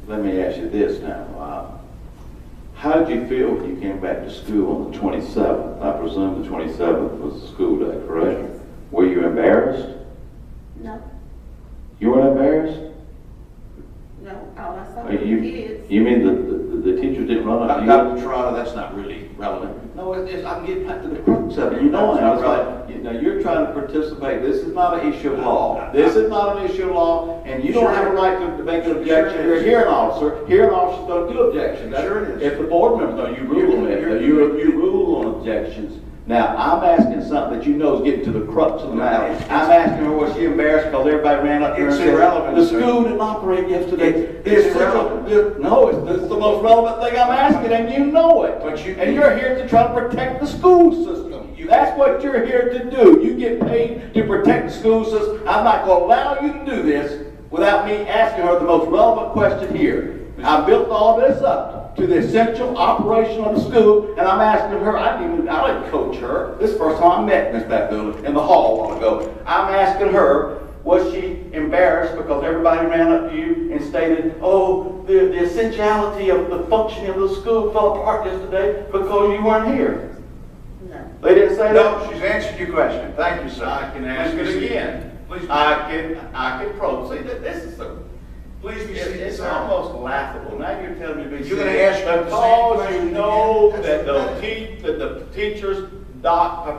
let me ask you this now. How did you feel when you came back to school on the 27th? I presume the 27th was the school day, correct? Yes. Were you embarrassed? No, You weren't embarrassed? no, all I saw Or was you, kids. you mean the teachers didn't run up to you? Dr. Trotter, that's not really relevant. No, I'm getting back to the crux of it. You know, That's it's not like, now you're trying to participate. This is not an issue of law. This is not an issue of law, and you don't have a right to make an objection. You're a hearing officer. Hearing officers don't do objections. Sure it is. If the board members don't, you rule on it. You rule on objections. Now, I'm asking something that you know is getting to the crux of the matter. I'm asking her, was she embarrassed because everybody ran up there and It's said, irrelevant, the sir. school didn't operate yesterday. It's irrelevant. No, it's the most relevant thing I'm asking, and you know it. And you're here to try to protect the school system. That's what you're here to do. You get paid to protect the school system. I'm not going to allow you to do this without me asking her the most relevant question here. I built all this up to the essential operation of the school, and I'm asking her, I didn't coach her. This is the first time I met Miss Beth in the hall a while ago. I'm asking her, was she embarrassed because everybody ran up to you and stated, oh, the essentiality of the functioning of the school fell apart yesterday because you weren't here? No. They didn't say that? No, she's answered your question. Thank you, sir. I can ask Please it be again. seated. Please be I can proceed. This is so. Please be seated, It's sir. almost laughable. Now you're telling me to be You're gonna seated ask her the same because question you know again? that That's the teachers'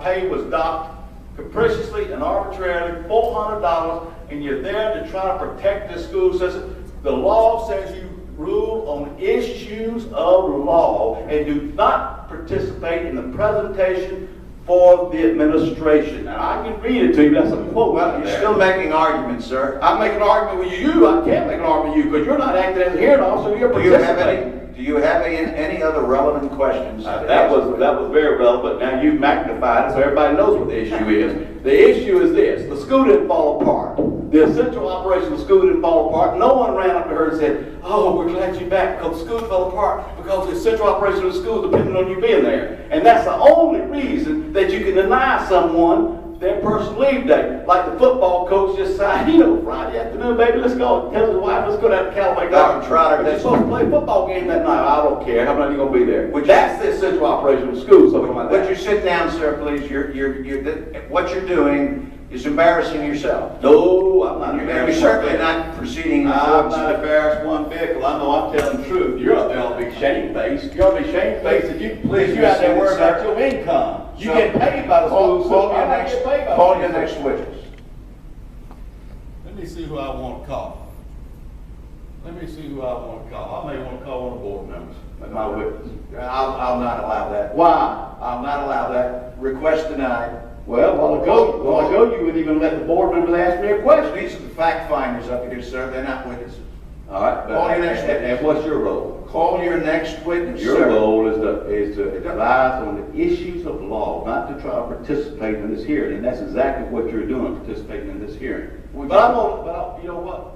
pay was docked capriciously and arbitrarily, $400, and you're there to try to protect the school system. The law says you rule on issues of law and do not participate in the presentation for the administration. Now, I can read it to you, that's a quote. Well, right you're there. still making arguments, sir. I'm making an argument with you. I can't make an argument with you because you're not acting as a hearing officer. You're participating. Do you have any other relevant questions? That was very relevant. Now you've magnified it so everybody knows what the issue is. The issue is this: the school didn't fall apart. The essential operation of the school didn't fall apart. No one ran up to her and said, "Oh, we're glad you're back because the school fell apart because the essential operation of the school depended on you being there." And that's the only reason that you can deny someone their personal leave day. Like the football coach just said, Friday afternoon, baby, let's go. Tell his wife, let's go down to Callaway Dr. Trotter, You're that's supposed to play a football game that night. I don't care. How many you gonna be there? Would you- That's the essential operation of the school, something like Would that. you sit down, sir, please? What you're doing is embarrassing yourself. No, I'm not You're embarrassed. certainly not proceeding in I'm accordance not with embarrassed one bit because I know I'm telling the truth. You're up there on big shame-faced. You're on big shame-faced that you Please you out there be worrying seated, about sir. your income. You So, get paid by the school, so Call I'm your not next, getting paid by the call school. your next witness. Let me see who I want to call. Let me see who I want to call. I may want to call one of the board members, my witness. I'll not allow that. Why? I'll not allow that. Request denied. Well, a while ago, you wouldn't even let the board members ask me a question. These are the fact finders up here, sir. They're not witnesses. All right, Call your next and what's your role? Call your next witness, Your sir. role is to advise on the issues of law, not to try to participate in this hearing, and that's exactly what you're doing, participating in this hearing. Would But you- you know what?